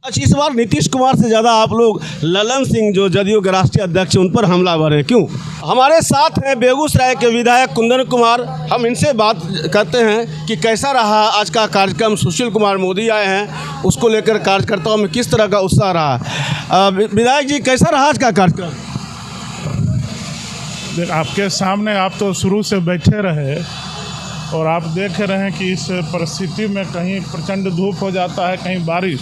अच्छा, इस बार नीतीश कुमार से ज़्यादा आप लोग ललन सिंह जो जदयू के राष्ट्रीय अध्यक्ष उन पर हमलावर हैं, क्यों? हमारे साथ हैं बेगूसराय के विधायक कुंदन कुमार। हम इनसे बात करते हैं कि कैसा रहा आज का कार्यक्रम। सुशील कुमार मोदी आए हैं, उसको लेकर कार्यकर्ताओं में किस तरह का उत्साह रहा। विधायक जी, कैसा रहा आज का कार्यक्रम? देख, आपके सामने आप तो शुरू से बैठे रहे और आप देख रहे हैं कि इस परिस्थिति में कहीं प्रचंड धूप हो जाता है, कहीं बारिश।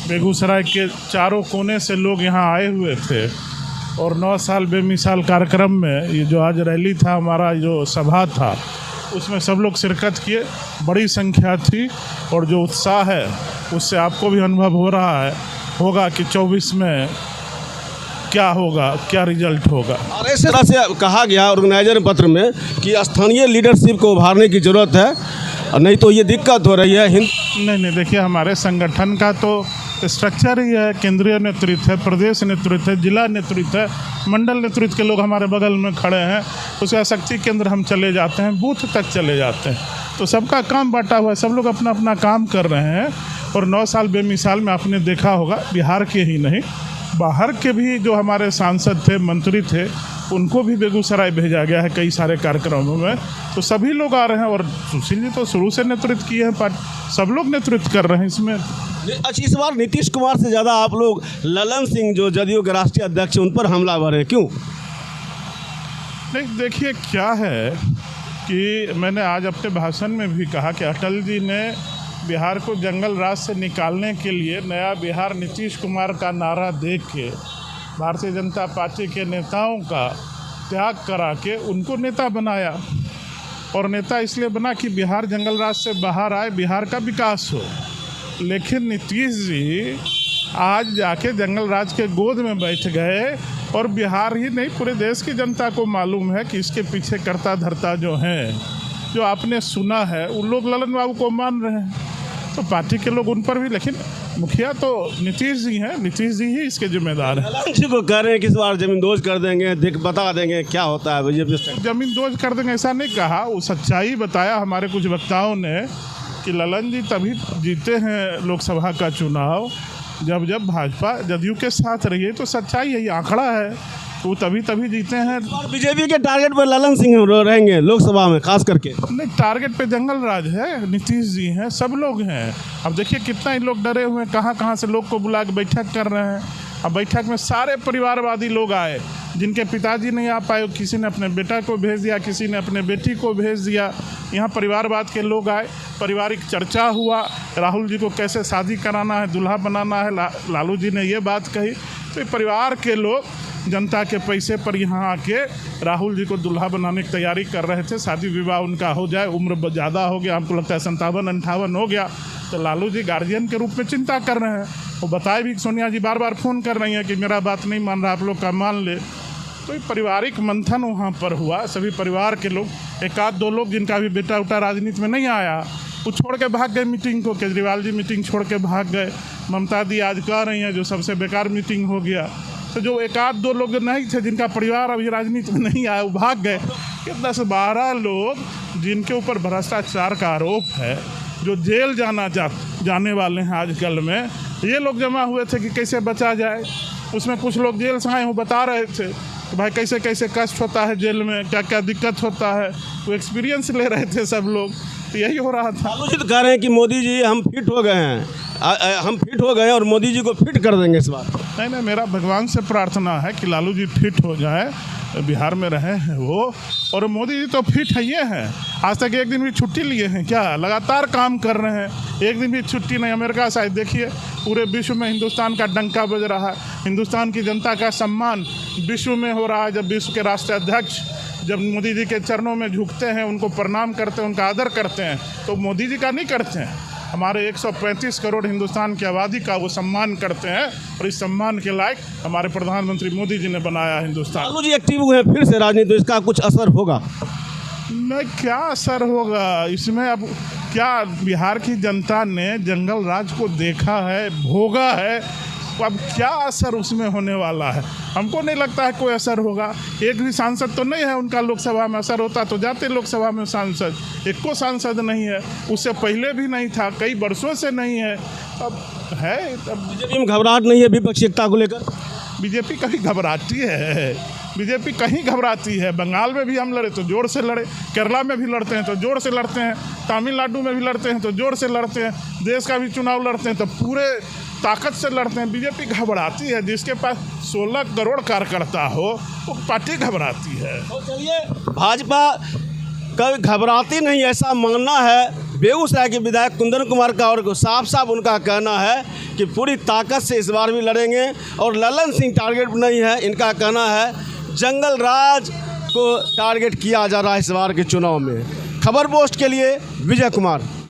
बेगूसराय के चारों कोने से लोग यहाँ आए हुए थे और 9 साल बेमिसाल कार्यक्रम में ये जो आज रैली था, हमारा जो सभा था, उसमें सब लोग शिरकत किए, बड़ी संख्या थी। और जो उत्साह है उससे आपको भी अनुभव हो रहा है होगा कि 24 में क्या होगा, क्या रिजल्ट होगा। और इस तरह से कहा गया ऑर्गेनाइजर पत्र में कि स्थानीय लीडरशिप को उभारने की ज़रूरत है, नहीं तो ये दिक्कत हो रही है। नहीं, देखिए, हमारे संगठन का तो स्ट्रक्चर ही है, केंद्रीय नेतृत्व है, प्रदेश नेतृत्व है, जिला नेतृत्व है, मंडल नेतृत्व के लोग हमारे बगल में खड़े हैं। उसका शक्ति केंद्र हम चले जाते हैं, बूथ तक चले जाते हैं, तो सबका काम बांटा हुआ है, सब लोग अपना अपना काम कर रहे हैं। और 9 साल बेमिसाल में आपने देखा होगा, बिहार के ही नहीं, बाहर के भी जो हमारे सांसद थे, मंत्री थे, उनको भी बेगूसराय भेजा गया है कई सारे कार्यक्रमों में। तो सभी लोग आ रहे हैं और सुशील जी तो शुरू से नेतृत्व किए हैं, सब लोग नेतृत्व कर रहे हैं इसमें। अच्छा, इस बार नीतीश कुमार से ज़्यादा आप लोग ललन सिंह जो जदयू के राष्ट्रीय अध्यक्ष उन पर हमलावर हैं, क्यों? नहीं, देखिए, क्या है कि मैंने आज अपने भाषण में भी कहा कि अटल जी ने बिहार को जंगल राज से निकालने के लिए नया बिहार नीतीश कुमार का नारा दे के भारतीय जनता पार्टी के नेताओं का त्याग करा के उनको नेता बनाया। और नेता इसलिए बना कि बिहार जंगल राज से बाहर आए, बिहार का विकास हो। लेकिन नीतीश जी आज जाके जंगल राज के गोद में बैठ गए और बिहार ही नहीं, पूरे देश की जनता को मालूम है कि इसके पीछे करता धरता जो हैं, जो आपने सुना है, उन लोग ललन बाबू को मान रहे हैं। तो पार्टी के लोग उन पर भी, लेकिन मुखिया तो नीतीश जी हैं, नीतीश जी ही इसके जिम्मेदार हैं। ललन जी को कह रहे हैं कि इस बार जमींदोज कर देंगे, बता देंगे क्या होता है बीजेपी। जमींदोज कर देंगे ऐसा नहीं कहा, वो सच्चाई बताया हमारे कुछ वक्ताओं ने कि ललन जी तभी जीते हैं लोकसभा का चुनाव जब भाजपा जदयू के साथ रही है। तो सच्चाई यही आंकड़ा है, तो तभी जीते हैं। और बीजेपी के टारगेट पर ललन सिंह रहेंगे लोकसभा में, खास करके। नहीं, टारगेट पे जंगल राज है, नीतीश जी हैं, सब लोग हैं। अब देखिए कितना ही लोग डरे हुए हैं, कहाँ से लोग को बुला के बैठक कर रहे हैं। अब बैठक में सारे परिवारवादी लोग आए, जिनके पिताजी नहीं आ पाए, किसी ने अपने बेटा को भेज दिया, किसी ने अपने बेटी को भेज दिया। यहाँ परिवारवाद के लोग आए, पारिवारिक चर्चा हुआ, राहुल जी को कैसे शादी कराना है, दूल्हा बनाना है, लालू जी ने ये बात कही। तो परिवार के लोग जनता के पैसे पर यहाँ आके राहुल जी को दूल्हा बनाने की तैयारी कर रहे थे। शादी विवाह उनका हो जाए, उम्र ज़्यादा हो गया, हमको लगता है 57-58 हो गया, तो लालू जी गार्जियन के रूप में चिंता कर रहे हैं। वो बताए भी, सोनिया जी बार फ़ोन कर रही हैं कि मेरा बात नहीं मान रहा, आप लोग का मान ले। तो ये पारिवारिक मंथन वहाँ पर हुआ, सभी परिवार के लोग, 1-2 लोग जिनका भी बेटा उटा राजनीति में नहीं आया, वो छोड़ के भाग गए मीटिंग को। केजरीवाल जी मीटिंग छोड़ के भाग गए, ममता दी आज कह रही हैं जो सबसे बेकार मीटिंग हो गया। तो जो 1-2 लोग नहीं थे, जिनका परिवार अभी राजनीति में नहीं आया, वो भाग गए। 10-12 लोग जिनके ऊपर भ्रष्टाचार का आरोप है, जो जेल जाने वाले हैं आजकल में, ये लोग जमा हुए थे कि कैसे बचा जाए। उसमें कुछ लोग जेल से आए, वो बता रहे थे कि भाई कैसे कैसे कष्ट होता है जेल में, क्या क्या दिक्कत होता है, वो एक्सपीरियंस ले रहे थे सब लोग। तो यही हो रहा था। लालू जी तो कह रहे हैं कि मोदी जी हम फिट हो गए हैं, हम फिट हो गए और मोदी जी को फिट कर देंगे इस बार। नहीं, मेरा भगवान से प्रार्थना है कि लालू जी फिट हो जाए, बिहार में रहे हैं वो, और मोदी जी तो फिट है ये हैं। आज तक एक दिन भी छुट्टी लिए हैं क्या? लगातार काम कर रहे हैं, एक दिन भी छुट्टी नहीं। अमेरिका शायद देखिए, पूरे विश्व में हिंदुस्तान का डंका बज रहा है, हिंदुस्तान की जनता का सम्मान विश्व में हो रहा है। जब विश्व के राष्ट्रीय अध्यक्ष जब मोदी जी के चरणों में झुकते हैं, उनको प्रणाम करते हैं, उनका आदर करते हैं, तो मोदी जी का नहीं करते हैं, हमारे 135 करोड़ हिंदुस्तान की आबादी का वो सम्मान करते हैं। और इस सम्मान के लायक हमारे प्रधानमंत्री मोदी जी ने बनाया हिंदुस्तान। लालू जी एक्टिव हुए फिर से राजनीति, तो इसका कुछ असर होगा? नहीं, क्या असर होगा इसमें? अब क्या बिहार की जनता ने जंगल राज को देखा है, भोगा है, तो अब क्या असर उसमें होने वाला है? हमको नहीं लगता है कोई असर होगा। एक भी सांसद तो नहीं है उनका लोकसभा में, असर होता तो जाते लोकसभा में सांसद। एक को सांसद नहीं है, उससे पहले भी नहीं था, कई वर्षों से नहीं है। अब है तब बीजेपी में घबराहट नहीं है विपक्षी एकता को लेकर? बीजेपी कहीं घबराती है? बीजेपी कहीं घबराती है? बंगाल में भी हम लड़े तो जोर से लड़े, केरला में भी लड़ते हैं तो जोर से लड़ते हैं, तमिलनाडु में भी लड़ते हैं तो जोर से लड़ते हैं, देश का भी चुनाव लड़ते हैं तो पूरे ताकत से लड़ते हैं। बीजेपी घबराती है? जिसके पास 16 करोड़ कार्यकर्ता हो वो पार्टी घबराती है। तो चलिए, भाजपा कभी घबराती नहीं ऐसा मानना है बेगूसराय के विधायक कुंदन कुमार का, और साफ साफ उनका कहना है कि पूरी ताकत से इस बार भी लड़ेंगे और ललन सिंह टारगेट नहीं है। इनका कहना है जंगल राज को टारगेट किया जा रहा है इस बार के चुनाव में। खबर पोस्ट के लिए विजय कुमार।